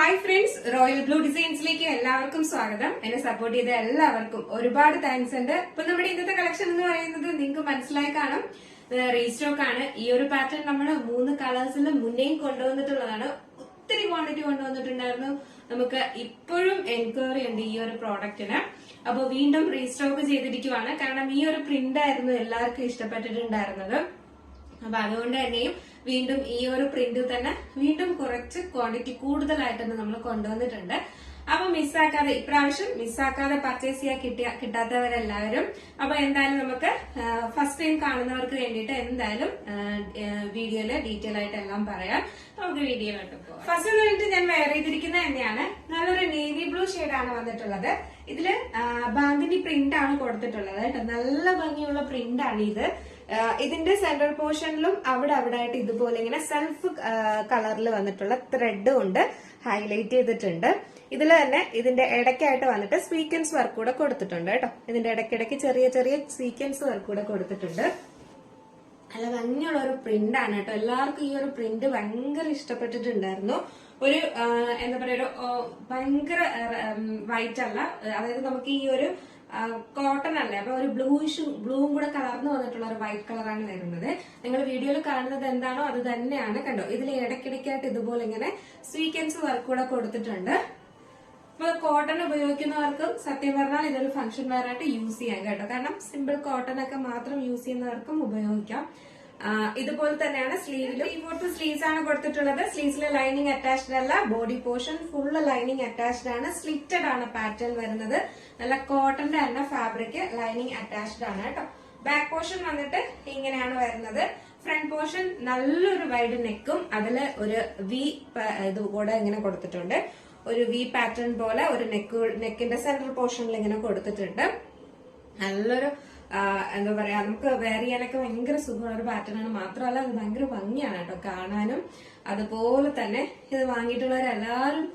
Hi friends, royal blue ഡിസൈൻസിലേക്ക് എല്ലാവർക്കും സ്വാഗതം. എന്നെ സപ്പോർട്ട് ചെയ്ത എല്ലാവർക്കും ഒരുപാട് താങ്ക്സ് ഉണ്ട്. ഇപ്പൊ നമ്മുടെ ഇന്നത്തെ കളക്ഷൻ എന്ന് പറയുന്നത് നിങ്ങൾക്ക് മനസ്സിലായി കാണും, റീസ്റ്റോക്ക് ആണ്. ഈ ഒരു പാറ്റേൺ നമ്മൾ 3 കളേഴ്സിൽ മുന്നേയും കൊണ്ടുവന്നിട്ടുള്ളതാണ്. ഒത്തിരി ക്വാണ്ടിറ്റി കൊണ്ടുവന്നിട്ടുണ്ടായിരുന്നു. നമുക്ക് ഇപ്പോഴും എൻക്വയറി ഉണ്ട് ഈ ഒരു പ്രോഡക്റ്റിന്. അപ്പൊ വീണ്ടും റീസ്റ്റോക്ക് ചെയ്തിരിക്കുവാണ്. കാരണം ഈ ഒരു പ്രിന്റ് ആയിരുന്നു എല്ലാവർക്കും ഇഷ്ടപ്പെട്ടിട്ടുണ്ടായിരുന്നത്. അപ്പൊ അതുകൊണ്ട് തന്നെയും വീണ്ടും ഈ ഒരു പ്രിന്റ് തന്നെ വീണ്ടും കുറച്ച് ക്വാണ്ടിറ്റി കൂടുതലായിട്ട് തന്നെ നമ്മൾ കൊണ്ടുവന്നിട്ടുണ്ട്. അപ്പൊ മിസ്സാക്കാതെ, ഇപ്രാവശ്യം മിസ്സാക്കാതെ പർച്ചേസ് ചെയ്യാൻ കിട്ടാത്തവരെല്ലാവരും അപ്പൊ എന്തായാലും നമുക്ക് ഫസ്റ്റ് ടൈം കാണുന്നവർക്ക് വേണ്ടിയിട്ട് എന്തായാലും വീഡിയോയില് ഡീറ്റെയിൽ ആയിട്ട് എല്ലാം പറയാം. നമുക്ക് വീഡിയോയിലോട്ട് പോകാം. ഫസ്റ്റ് എന്ന് പറഞ്ഞിട്ട് ഞാൻ വെയർ ചെയ്തിരിക്കുന്നത് തന്നെയാണ്. നല്ലൊരു നേവി ബ്ലൂ ഷെയ്ഡാണ് വന്നിട്ടുള്ളത്. ഇതില് ബാന്തിനി പ്രിന്റ് ആണ് കൊടുത്തിട്ടുള്ളത് കേട്ടോ. നല്ല ഭംഗിയുള്ള പ്രിന്റ് ആണ് ഇത്. ഇതിന്റെ സെൻട്രൽ പോർഷനിലും അവിടെ ആയിട്ട് ഇതുപോലെ ഇങ്ങനെ സെൽഫ് കളറിൽ വന്നിട്ടുള്ള ത്രെഡ് കൊണ്ട് ഹൈലൈറ്റ് ചെയ്തിട്ടുണ്ട്. ഇതിൽ തന്നെ ഇതിന്റെ ഇടയ്ക്കായിട്ട് വന്നിട്ട് സ്വീക്വൻസ് വർക്ക് കൂടെ കൊടുത്തിട്ടുണ്ട് കേട്ടോ. ഇതിന്റെ ഇടയ്ക്കിടയ്ക്ക് ചെറിയ ചെറിയ സ്വീക്വൻസ് വർക്ക് കൂടെ കൊടുത്തിട്ടുണ്ട്. നല്ല ഭംഗിയുള്ള ഒരു പ്രിന്റ് ആണ് കേട്ടോ. എല്ലാവർക്കും ഈ ഒരു പ്രിന്റ് ഭയങ്കര ഇഷ്ടപ്പെട്ടിട്ടുണ്ടായിരുന്നു. ഒരു എന്താ പറയാ, ഒരു ഭയങ്കര വൈറ്റ് അല്ല, അതായത് നമുക്ക് ഈ ഒരു കോട്ടൺ അല്ലേ, അപ്പൊ ഒരു ബ്ലൂവും കൂടെ കലർന്നു വന്നിട്ടുള്ള ഒരു വൈറ്റ് കളറാണ് വരുന്നത്. നിങ്ങൾ വീഡിയോയിൽ കാണുന്നത് എന്താണോ അത് തന്നെയാണ്. കണ്ടോ, ഇതിൽ ഇടയ്ക്കിടയ്ക്കായിട്ട് ഇതുപോലെ ഇങ്ങനെ സ്വീക്വൻസ് വർക്ക് കൂടെ കൊടുത്തിട്ടുണ്ട്. അപ്പൊ കോട്ടൺ ഉപയോഗിക്കുന്നവർക്കും സത്യം പറഞ്ഞാൽ ഇതൊരു ഫംഗ്ഷൻ വെയർ ആയിട്ട് യൂസ് ചെയ്യാം കേട്ടോ. കാരണം സിമ്പിൾ കോട്ടൺ ഒക്കെ മാത്രം യൂസ് ചെയ്യുന്നവർക്കും ഉപയോഗിക്കാം. ഇതുപോലെ തന്നെയാണ് സ്ലീവിലും 3/4 സ്ലീവ്സ് ആണ് കൊടുത്തിട്ടുള്ളത്. സ്ലീവ്സിലെ ലൈനിങ് അറ്റാച്ച്ഡ് അല്ല, body portion full lining attached ആണ്. സ്ലിറ്റഡ് ആണ് പാറ്റേൺ വരുന്നത്. നല്ല കോട്ടന്റെ തന്നെ ഫാബ്രിക്, ലൈനിങ് അറ്റാച്ച്ഡ് ആണ് കേട്ടോ. ബാക്ക് പോർഷൻ വന്നിട്ട് ഇങ്ങനെയാണ് വരുന്നത്. ഫ്രണ്ട് പോർഷൻ നല്ലൊരു വൈഡ് നെക്കും അതില് ഒരു വി ഇത് കൂടെ ഇങ്ങനെ കൊടുത്തിട്ടുണ്ട്. ഒരു വി പാറ്റേൺ പോലെ ഒരു നെക്കിന്റെ സെൻട്രൽ പോർഷനിൽ ഇങ്ങനെ കൊടുത്തിട്ടുണ്ട്. നല്ലൊരു എന്താ പറയാ, നമുക്ക് വെയർ ചെയ്യാനൊക്കെ ഭയങ്കര സുഖമുള്ള ഒരു പാറ്റേൺ ആണ്. മാത്രമല്ല അത് ഭയങ്കര ഭംഗിയാണ് കേട്ടോ കാണാനും. അതുപോലെ തന്നെ ഇത് വാങ്ങിയിട്ടുള്ളവരെല്ലാരും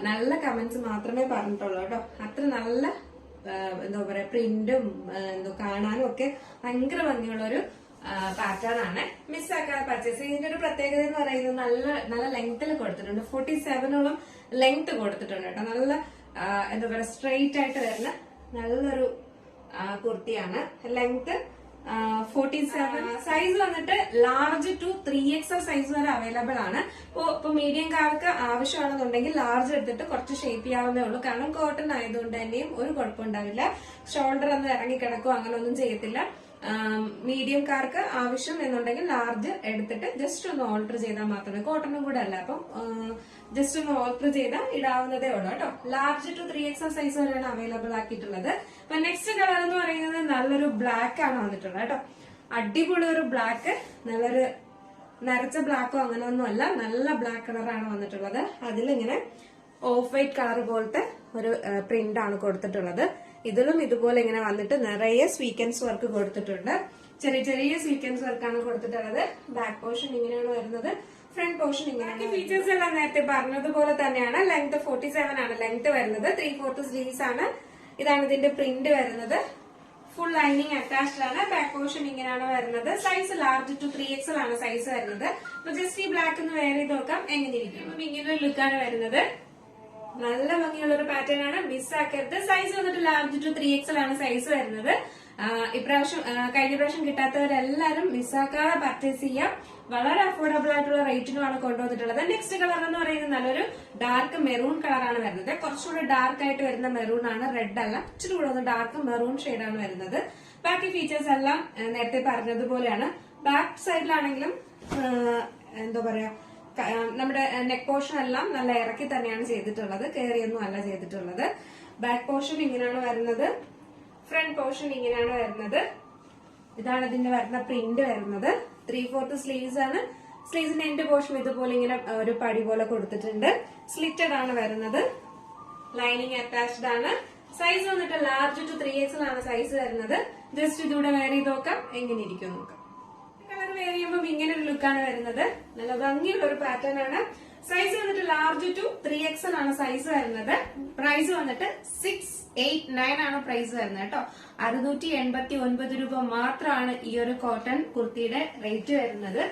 നല്ല കമന്റ്സ് മാത്രമേ പറഞ്ഞിട്ടുള്ളൂ കേട്ടോ. അത്ര നല്ല എന്താ പറയാ പ്രിന്റും കാണാനും ഒക്കെ ഭയങ്കര ഭംഗിയുള്ള ഒരു പാറ്റേൺ ആണ്. മിസ്സാക്കാതെ പർച്ചേസ്. ഇതിന്റെ ഒരു പ്രത്യേകത എന്ന് പറയുന്നത് നല്ല ലെങ്ത്തിൽ കൊടുത്തിട്ടുണ്ട്. 47ഓളം ലെങ്ത് കൊടുത്തിട്ടുണ്ട് കേട്ടോ. നല്ല എന്താ പറയാ സ്ട്രെയിറ്റ് ആയിട്ട് വരുന്ന നല്ലൊരു കുർത്തിയാണ്. ലെങ്ത് 47. സൈസ് വന്നിട്ട് ലാർജ് ടു 3XL സൈസ് വരെ അവൈലബിൾ ആണ്. ഇപ്പൊ മീഡിയംകാർക്ക് ആവശ്യമാണെന്നുണ്ടെങ്കിൽ ലാർജ് എടുത്തിട്ട് കുറച്ച് ഷേപ്പ് ചെയ്യാവുന്നേ ഉള്ളൂ. കാരണം കോട്ടൺ ആയതുകൊണ്ട് തന്നെയും ഒരു കുഴപ്പമുണ്ടാവില്ല. ഷോൾഡർ ഒന്നും ഇറങ്ങി കിടക്കോ അങ്ങനെ ഒന്നും ചെയ്യത്തില്ല. മീഡിയംകാർക്ക് ആവശ്യം എന്നുണ്ടെങ്കിൽ ലാർജ് എടുത്തിട്ട് ജസ്റ്റ് ഒന്ന് ഓൾട്ടർ ചെയ്താൽ മാത്രമേ, കോട്ടണും കൂടെ അല്ല, അപ്പം ജസ്റ്റ് ഒന്ന് ഓൾട്ടർ ചെയ്താൽ ഇടാവുന്നതേ ഉള്ളൂ കേട്ടോ. ലാർജ് ടു 3XL സൈസ് വരെയാണ് അവൈലബിൾ ആക്കിയിട്ടുള്ളത്. അപ്പൊ നെക്സ്റ്റ് കളർ എന്ന് പറയുന്നത് നല്ലൊരു ബ്ലാക്ക് ആണ് വന്നിട്ടുള്ളത് കേട്ടോ. അടിപൊളി ഒരു ബ്ലാക്ക്, നല്ലൊരു നരച്ച ബ്ലാക്കോ അങ്ങനെ ഒന്നും അല്ല, നല്ല ബ്ലാക്ക് കളറാണ് വന്നിട്ടുള്ളത്. അതിലിങ്ങനെ ഓഫ് വൈറ്റ് കളർ പോലത്തെ ഒരു പ്രിന്റ് ആണ് കൊടുത്തിട്ടുള്ളത്. ഇതിലും ഇതുപോലെ ഇങ്ങനെ വന്നിട്ട് നിറയെ സ്വീക്വൻസ് വർക്ക് കൊടുത്തിട്ടുണ്ട്. ചെറിയ ചെറിയ സ്വീക്വൻസ് വർക്കാണ് കൊടുത്തിട്ടുള്ളത്. ബാക്ക് പോർഷൻ ഇങ്ങനെയാണ് വരുന്നത്, ഫ്രണ്ട് പോർഷൻ ഇങ്ങനെയാണ്. ഫീച്ചേഴ്സ് എല്ലാം നേരത്തെ പറഞ്ഞതുപോലെ തന്നെയാണ്. ലെങ്ത് 47 ആണ് ലെങ്ത് വരുന്നത്. 3/4 സ്ലീവ്സ് ആണ്. ഇതാണ് ഇതിന്റെ പ്രിന്റ് വരുന്നത്. ഫുൾ ലൈനിങ് അറ്റാച്ച്ഡ് ആണ്. ബാക്ക് പോർഷൻ ഇങ്ങനെയാണ് വരുന്നത്. സൈസ് ലാർജ് ടു 3XL ആണ് സൈസ് വരുന്നത്. അപ്പൊ ജസ്റ്റ് ഈ ബ്ലാക്ക് ഒന്ന് വെയർ ചെയ്ത് നോക്കാം എങ്ങനെയിരിക്കും. അപ്പൊ ഇങ്ങനെ ഒരു ലുക്കാണ് വരുന്നത്. നല്ല ഭംഗിയുള്ള ഒരു പാറ്റേൺ ആണ്, മിസ്സാക്കരുത്. സൈസ് വന്നിട്ട് ലാർജ് ടു 3XL ആണ് സൈസ് വരുന്നത്. ഇപ്രാവശ്യം കഴിഞ്ഞ പ്രാവശ്യം കിട്ടാത്തവരെല്ലാരും മിസ്സാക്കാതെ പർച്ചേസ് ചെയ്യാം. വളരെ അഫോർഡബിൾ ആയിട്ടുള്ള റേറ്റിനുമാണ് കൊണ്ടുവന്നിട്ടുള്ളത്. നെക്സ്റ്റ് കളർ എന്ന് പറയുന്നത് നല്ലൊരു ഡാർക്ക് മെറൂൺ കളറാണ് വരുന്നത്. കുറച്ചുകൂടെ ഡാർക്ക് ആയിട്ട് വരുന്ന മെറൂൺ ആണ്, റെഡ് അല്ല. ഇച്ചിരി കൂടെ ഒന്ന് ഡാർക്ക് മെറൂൺ ഷെയ്ഡാണ് വരുന്നത്. ബാക്കി ഫീച്ചേഴ്സ് എല്ലാം നേരത്തെ പറഞ്ഞതുപോലെയാണ്. ബാക്ക് സൈഡിലാണെങ്കിലും എന്താ പറയാ, നമ്മുടെ നെക്ക് പോർഷൻ എല്ലാം നല്ല ഇറക്കി തന്നെയാണ് ചെയ്തിട്ടുള്ളത്, കയറിയൊന്നും അല്ല ചെയ്തിട്ടുള്ളത്. ബാക്ക് പോർഷൻ ഇങ്ങനെയാണ് വരുന്നത്. ഫ്രണ്ട് പോർഷൻ ഇങ്ങനെയാണ് വരുന്നത്. ഇതാണ് ഇതിന്റെ വരുന്ന പ്രിന്റ് വരുന്നത്. 3/4 സ്ലീവ്സ് ആണ്. സ്ലീവ്സിന്റെ എൻഡ് പോർഷൻ ഇതുപോലെ ഇങ്ങനെ ഒരു പടി പോലെ കൊടുത്തിട്ടുണ്ട്. സ്ലിറ്റഡ് ആണ് വരുന്നത്. ലൈനിങ് അറ്റാച്ച്ഡ് ആണ്. സൈസ് വന്നിട്ട് ലാർജ് ടു 3XL ആണ് സൈസ് വരുന്നത്. ജസ്റ്റ് ഇതിലൂടെ വെയർ ചെയ്ത് നോക്കാം എങ്ങനെ ഇരിക്കും നോക്കാം. കളർ വെയർ ചെയ്യുമ്പോൾ ഇങ്ങനെ ഒരു ലുക്കാണ് വരുന്നത്. നല്ല ഭംഗിയുള്ള ഒരു പാറ്റേൺ ആണ്. സൈസ് വന്നിട്ട് ലാർജ് ടു 3XL ആണ് സൈസ് വരുന്നത്. പ്രൈസ് വന്നിട്ട് 689 ആണ് പ്രൈസ് വരുന്നത് കേട്ടോ. 689 രൂപ മാത്രമാണ് ഈ ഒരു കോട്ടൺ കുർത്തിയുടെ റേറ്റ് വരുന്നത്.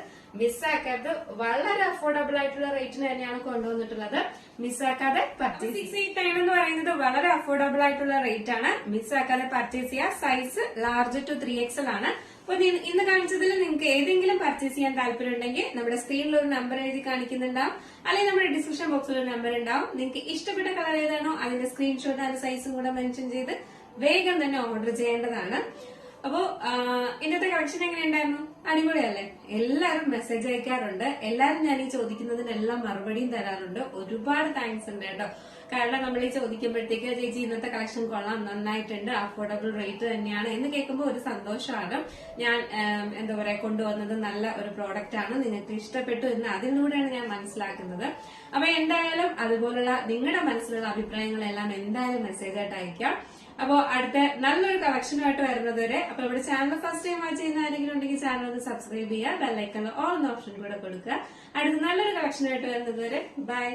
മിസ്സാക്കാത്ത വളരെ അഫോർഡബിൾ ആയിട്ടുള്ള റേറ്റിന് തന്നെയാണ് കൊണ്ടുവന്നിട്ടുള്ളത്. മിസ്സാക്കാതെ പർച്ചേസ് 689 എന്ന് പറയുന്നത് വളരെ അഫോർഡബിൾ ആയിട്ടുള്ള റേറ്റ് ആണ്. മിസ്സാക്കാതെ പർച്ചേസ് ചെയ്യുക. സൈസ് ലാർജ് ടു 3XL ആണ്. അപ്പൊ ഇന്ന് കാണിച്ചതിൽ നിങ്ങൾക്ക് ഏതെങ്കിലും പർച്ചേസ് ചെയ്യാൻ താല്പര്യം ഉണ്ടെങ്കിൽ നമ്മുടെ സ്ക്രീനിൽ ഒരു നമ്പർ എഴുതി കാണിക്കുന്നുണ്ടാവും, അല്ലെങ്കിൽ നമ്മുടെ ഡിസ്ക്രിപ്ഷൻ ബോക്സിൽ ഒരു നമ്പർ ഉണ്ടാവും. നിങ്ങൾക്ക് ഇഷ്ടപ്പെട്ട കളർ ഏതാണോ അതിന്റെ സ്ക്രീൻഷോട്ട് അതിന്റെ സൈസും കൂടെ മെൻഷൻ ചെയ്ത് വേഗം തന്നെ ഓർഡർ ചെയ്യേണ്ടതാണ്. അപ്പോ ഇന്നത്തെ കളക്ഷൻ എങ്ങനെയുണ്ടായിരുന്നു? അടിപൊളിയല്ലേ? എല്ലാവരും മെസ്സേജ് അയക്കാറുണ്ട്. എല്ലാവരും ഞാൻ ഈ ചോദിക്കുന്നതിനെല്ലാം മറുപടിയും തരാറുണ്ട്. ഒരുപാട് താങ്ക്സ് ഉണ്ട് കേട്ടോ. കാരണം നമ്മൾ ഈ ചോദിക്കുമ്പോഴത്തേക്ക് ചേച്ചി ഇന്നത്തെ കളക്ഷൻ കൊള്ളാം, നന്നായിട്ടുണ്ട്, അഫോർഡബിൾ റേറ്റ് തന്നെയാണ് എന്ന് കേൾക്കുമ്പോൾ ഒരു സന്തോഷമാണ്. ഞാൻ എന്താ പറയാ കൊണ്ടുവന്നത് നല്ല ഒരു പ്രോഡക്റ്റ് ആണ്, നിങ്ങൾക്ക് ഇഷ്ടപ്പെട്ടു എന്ന് അതിലൂടെയാണ് ഞാൻ മനസ്സിലാക്കുന്നത്. അപ്പൊ എന്തായാലും അതുപോലുള്ള നിങ്ങളുടെ മനസ്സിലുള്ള അഭിപ്രായങ്ങളെല്ലാം എന്തായാലും മെസ്സേജ് ആയിട്ട് അയക്കാം. അപ്പോ അടുത്ത നല്ലൊരു കളക്ഷനുമായിട്ട് വരുന്നത് വരെ, അപ്പൊ ഇവിടെ ചാനൽ ഫസ്റ്റ് ടൈം വാച്ച് ചെയ്യുന്ന ആരെങ്കിലും ഉണ്ടെങ്കിൽ ചാനൽ ഒന്ന് സബ്സ്ക്രൈബ് ചെയ്യുക, ബെല്ലൈക്കണിൽ ഓൾ എന്ന ഓപ്ഷൻ കൂടെ കൊടുക്കുക. അടുത്ത നല്ലൊരു കളക്ഷനുമായിട്ട് വരുന്നത് വരെ ബൈ.